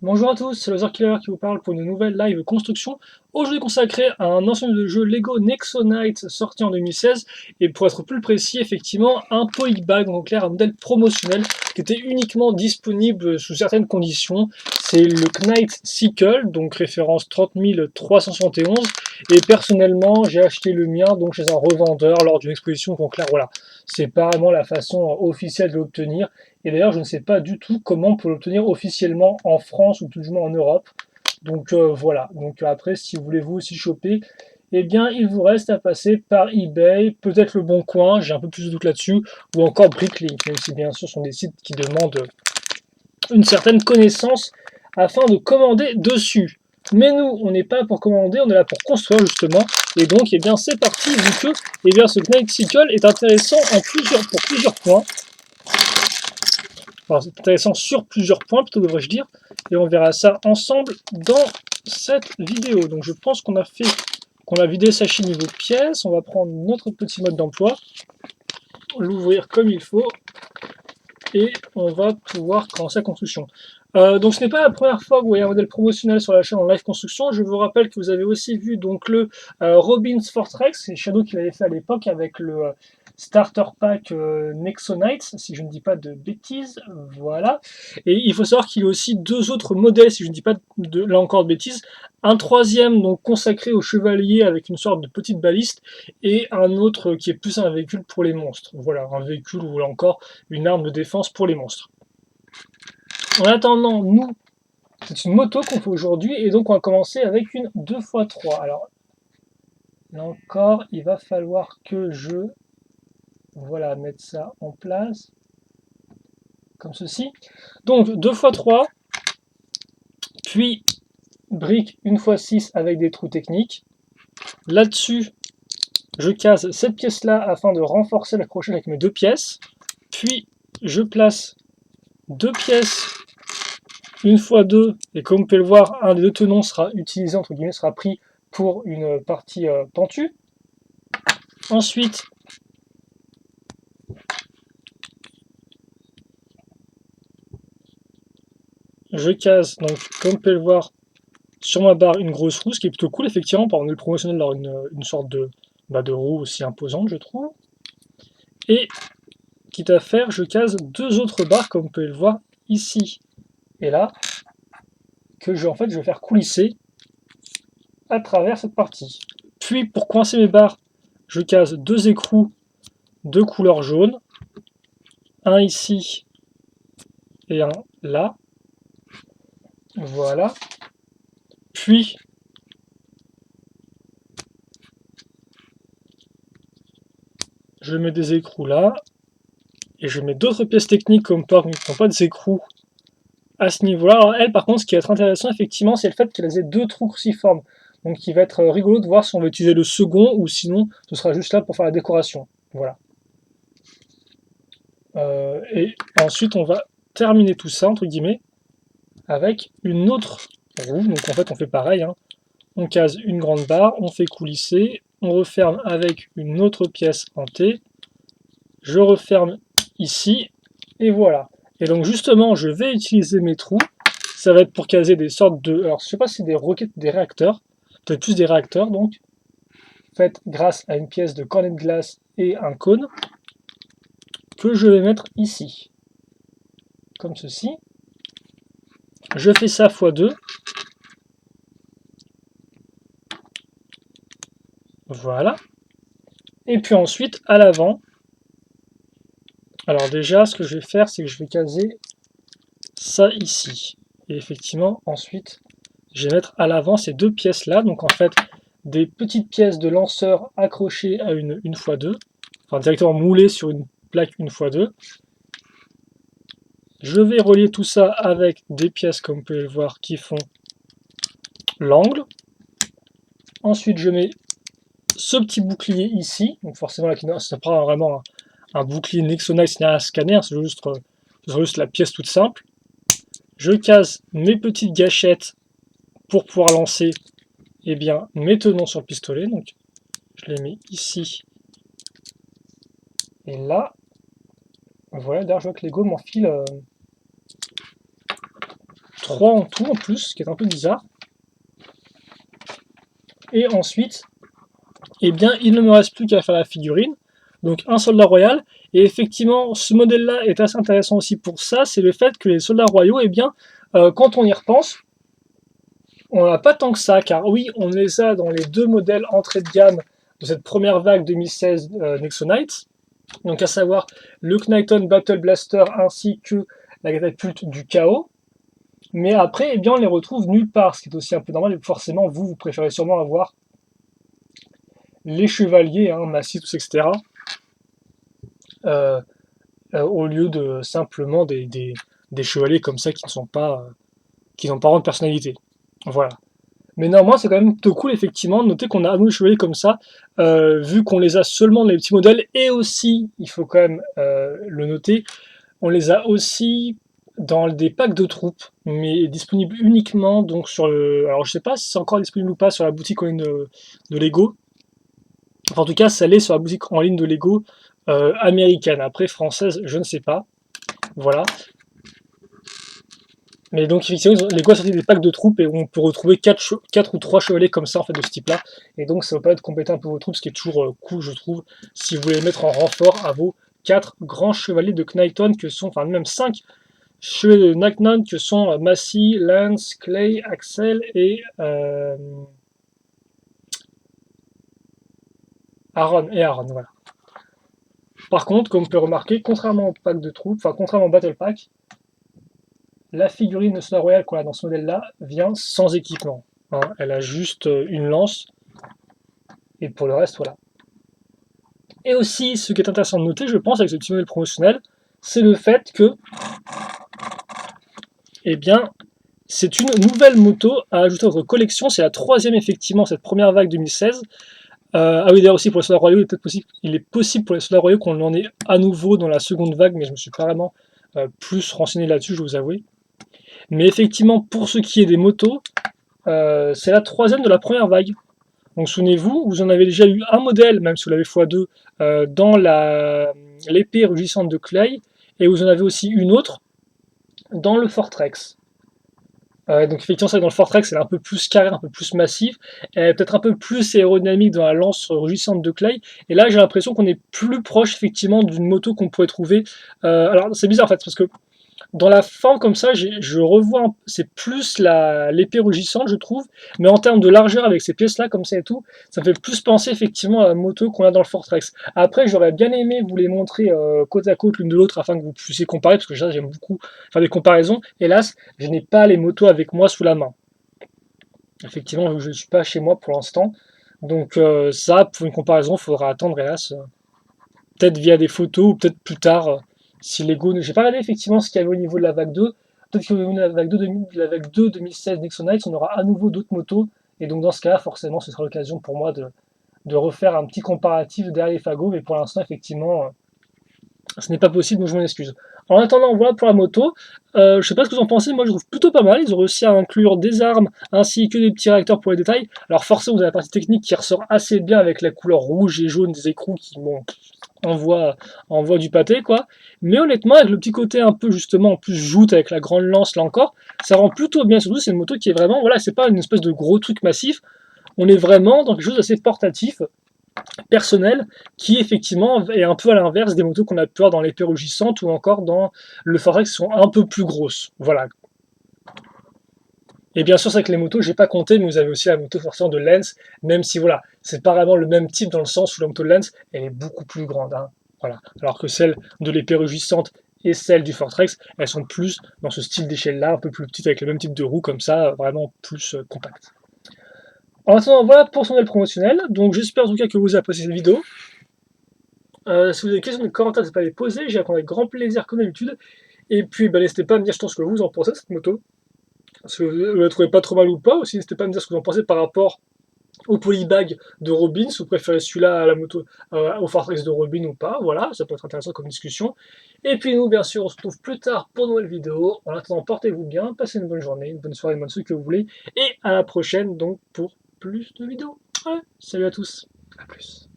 Bonjour à tous, c'est Laser Killer qui vous parle pour une nouvelle live construction. Aujourd'hui consacrée à un ensemble de jeux Lego Nexonite sorti en 2016 et pour être plus précis, effectivement, un Polybag, donc en clair un modèle promotionnel qui était uniquement disponible sous certaines conditions. C'est le Knight Sickle, donc référence 30371 et personnellement j'ai acheté le mien donc chez un revendeur lors d'une exposition. Donc clair, voilà, c'est pas vraiment la façon officielle de l'obtenir. Et d'ailleurs, je ne sais pas du tout comment on peut l'obtenir officiellement en France ou tout du moins en Europe. Donc voilà. Donc après, si vous voulez vous aussi choper, eh bien, il vous reste à passer par eBay, peut-être le Bon Coin, j'ai un peu plus de doute là-dessus, ou encore Bricklink, même si bien sûr ce sont des sites qui demandent une certaine connaissance afin de commander dessus. Mais nous, on n'est pas là pour commander, on est là pour construire justement. Et donc, eh bien, c'est parti, vu que eh bien, ce Knight Cycle est intéressant pour plusieurs points. Enfin, c'est intéressant sur plusieurs points, plutôt devrais-je dire, et on verra ça ensemble dans cette vidéo. Donc je pense qu'on a vidé Sachi niveau pièce, on va prendre notre petit mode d'emploi, l'ouvrir comme il faut, et on va pouvoir commencer la construction. Donc ce n'est pas la première fois que vous voyez un modèle promotionnel sur la chaîne en live construction. Je vous rappelle que vous avez aussi vu donc le Robin's Fortress, c'est Shadow qui l'avait fait à l'époque avec le Starter Pack Nexonite, si je ne dis pas de bêtises, voilà. Et il faut savoir qu'il y a aussi deux autres modèles, si je ne dis pas là encore de bêtises. Un troisième donc consacré aux chevaliers avec une sorte de petite baliste, et un autre qui est plus un véhicule pour les monstres. Voilà, un véhicule ou là encore une arme de défense pour les monstres. En attendant, nous, c'est une moto qu'on fait aujourd'hui, et donc on va commencer avec une 2x3. Alors, là encore, il va falloir que je voilà, mettre ça en place, comme ceci. Donc 2x3, puis brique 1x6 avec des trous techniques. Là-dessus, je case cette pièce-là afin de renforcer l'accrochage avec mes deux pièces. Puis, je place deux pièces 1x2, et comme vous pouvez le voir, un des deux tenons sera utilisé, entre guillemets, sera pris pour une partie pentue. Ensuite, je case, donc comme vous pouvez le voir, sur ma barre une grosse roue, ce qui est plutôt cool, effectivement, par le promotionnel d'avoir une sorte de roue aussi imposante, je trouve. Et, quitte à faire, je case deux autres barres, comme vous pouvez le voir, ici et là, que en fait, je vais faire coulisser à travers cette partie. Puis, pour coincer mes barres, je case deux écrous de couleur jaune, un ici et un là. Voilà. Puis, je mets des écrous là, et je mets d'autres pièces techniques comme qui n'ont pas des écrous à ce niveau-là. Alors elle, par contre, ce qui va être intéressant, effectivement, c'est le fait qu'elle ait deux trous cruciformes. Donc il va être rigolo de voir si on va utiliser le second, ou sinon, ce sera juste là pour faire la décoration. Voilà. Et ensuite, on va terminer tout ça, entre guillemets, avec une autre roue. Donc en fait, on fait pareil, hein. On case une grande barre, on fait coulisser, on referme avec une autre pièce en T, je referme ici, et voilà. Et donc justement, je vais utiliser mes trous, ça va être pour caser des sortes de... Alors je sais pas si c'est des roquettes, des réacteurs, peut-être plus des réacteurs donc, faites grâce à une pièce de cornet de glace et un cône, que je vais mettre ici, comme ceci. Je fais ça x2, voilà. Et puis ensuite, à l'avant, alors déjà, ce que je vais faire, c'est que je vais caser ça ici. Et effectivement, ensuite, je vais mettre à l'avant ces deux pièces-là. Donc en fait, des petites pièces de lanceur accrochées à une 1x2, enfin directement moulées sur une plaque 1x2. Je vais relier tout ça avec des pièces, comme vous pouvez le voir, qui font l'angle. Ensuite, je mets ce petit bouclier ici. Donc forcément, là, ça prend vraiment un bouclier Nexonite, c'est un scanner, c'est juste la pièce toute simple. Je case mes petites gâchettes pour pouvoir lancer bien, mes tenons sur le pistolet. Donc, je les mets ici et là. Voilà, d'ailleurs, je vois que Lego m'enfile 3 en tout en plus, ce qui est un peu bizarre. Et ensuite, eh bien, il ne me reste plus qu'à faire la figurine. Donc un soldat royal. Et effectivement, ce modèle-là est assez intéressant aussi pour ça, c'est le fait que les soldats royaux, eh bien, quand on y repense, on n'a pas tant que ça, car oui, on les a dans les deux modèles entrée de gamme de cette première vague 2016 Nexo-Knights, donc à savoir le Knighton Battle Blaster ainsi que la catapulte du chaos. Mais après, eh bien, on les retrouve nulle part, ce qui est aussi un peu normal, et forcément, vous préférez sûrement avoir les chevaliers, hein, massifs, etc., au lieu de simplement des chevaliers comme ça qui ne sont pas, qui n'ont pas vraiment de personnalité. Voilà. Mais néanmoins, c'est quand même plutôt cool, effectivement, de noter qu'on a à nous les chevaliers comme ça, vu qu'on les a seulement dans les petits modèles, et aussi, il faut quand même le noter, on les a aussi dans des packs de troupes, mais disponibles uniquement donc sur le... Alors je sais pas si c'est encore disponible ou pas sur la boutique en ligne de Lego. Enfin, en tout cas, ça l'est sur la boutique en ligne de Lego américaine. Après, française, je ne sais pas. Voilà. Mais donc, effectivement, Lego a sorti des packs de troupes et on peut retrouver 4 ou 3 chevaliers comme ça, en fait, de ce type-là. Et donc, ça va permettre de compléter un peu vos troupes, ce qui est toujours cool, je trouve, si vous voulez mettre en renfort à vos 4 grands chevaliers de Knighton, que sont, enfin, même 5 chevaliers de Knighton, que sont Massey, Lance, Clay, Axel et Aaron. Voilà. Par contre, comme on peut remarquer, contrairement au pack de troupes, enfin, contrairement au Battle Pack, la figurine de Soldat Royal qu'on a dans ce modèle-là vient sans équipement. Hein. Elle a juste une lance, et pour le reste, voilà. Et aussi, ce qui est intéressant de noter, je pense, avec ce petit modèle promotionnel, c'est le fait que, eh bien, c'est une nouvelle moto à ajouter à votre collection. C'est la troisième, effectivement, cette première vague 2016. Ah oui, d'ailleurs aussi pour les soldats royaux, il est possible pour les soldats royaux qu'on en ait à nouveau dans la seconde vague, mais je me suis pas vraiment plus renseigné là-dessus, je vais vous avouer. Mais effectivement, pour ce qui est des motos, c'est la troisième de la première vague. Donc souvenez-vous, vous en avez déjà eu un modèle, même si vous l'avez x2, dans l'épée rugissante de Clay, et vous en avez aussi une autre dans le Fortrex. Donc effectivement, ça dans le Fortrex, elle est un peu plus carré, un peu plus massif, elle est peut-être un peu plus aérodynamique dans la lance rugissante de Clay. Et là, j'ai l'impression qu'on est plus proche effectivement d'une moto qu'on pourrait trouver. Alors c'est bizarre en fait, parce que dans la forme comme ça, je revois, c'est plus l'épée rugissante, je trouve, mais en termes de largeur avec ces pièces-là, comme ça et tout, ça me fait plus penser effectivement à la moto qu'on a dans le Fortrex. Après, j'aurais bien aimé vous les montrer côte à côte l'une de l'autre afin que vous puissiez comparer, parce que j'aime beaucoup faire des comparaisons. Hélas, je n'ai pas les motos avec moi sous la main. Effectivement, je ne suis pas chez moi pour l'instant. Donc ça, pour une comparaison, il faudra attendre, hélas, peut-être via des photos ou peut-être plus tard. Si Lego, j'ai pas regardé effectivement ce qu'il y avait au niveau de la vague 2. Peut-être qu'au niveau de la vague 2 2016 Nexo Knights, on aura à nouveau d'autres motos. Et donc dans ce cas-là, forcément, ce sera l'occasion pour moi de refaire un petit comparatif derrière les fagots. Mais pour l'instant, effectivement, ce n'est pas possible, donc je m'en excuse. En attendant, voilà pour la moto. Je sais pas ce que vous en pensez, moi je trouve plutôt pas mal. Ils ont réussi à inclure des armes ainsi que des petits réacteurs pour les détails. Alors forcément, vous avez la partie technique qui ressort assez bien avec la couleur rouge et jaune des écrous qui envoie du pâté, quoi. Mais honnêtement, avec le petit côté un peu justement en plus joute avec la grande lance là encore, ça rend plutôt bien. Surtout, c'est une moto qui est vraiment, voilà, c'est pas une espèce de gros truc massif. On est vraiment dans quelque chose d'assez portatif, personnel, qui effectivement est un peu à l'inverse des motos qu'on a pu voir dans l'épée rugissante ou encore dans le Forex qui sont un peu plus grosses. Voilà. Et bien sûr, c'est que les motos, j'ai pas compté, mais vous avez aussi la moto forcément de Lens, même si voilà, c'est pas vraiment le même type dans le sens où la moto de Lens, elle est beaucoup plus grande. Hein. Voilà. Alors que celle de l'épée rugissante et celle du Fortrex, elles sont plus dans ce style d'échelle-là, un peu plus petites, avec le même type de roue, comme ça, vraiment plus compact. En attendant, voilà pour son aile promotionnel. Donc j'espère en tout cas que vous avez apprécié cette vidéo. Si vous avez des questions ou des commentaires, n'hésitez pas à les poser, j'y réponds avec grand plaisir comme d'habitude. Et puis n'hésitez pas à me dire ce que vous en pensez de cette moto. Si vous la trouvez pas trop mal ou pas, aussi n'hésitez pas à me dire ce que vous en pensez par rapport au polybag de Robin, si vous préférez celui-là à la moto, au Fortrex de Robin ou pas, voilà, ça peut être intéressant comme discussion. Et puis nous, bien sûr, on se retrouve plus tard pour de nouvelles vidéos. En attendant, portez-vous bien, passez une bonne journée, une bonne soirée, une bonne ce que vous voulez, et à la prochaine donc pour plus de vidéos. Ouais, salut à tous, à plus.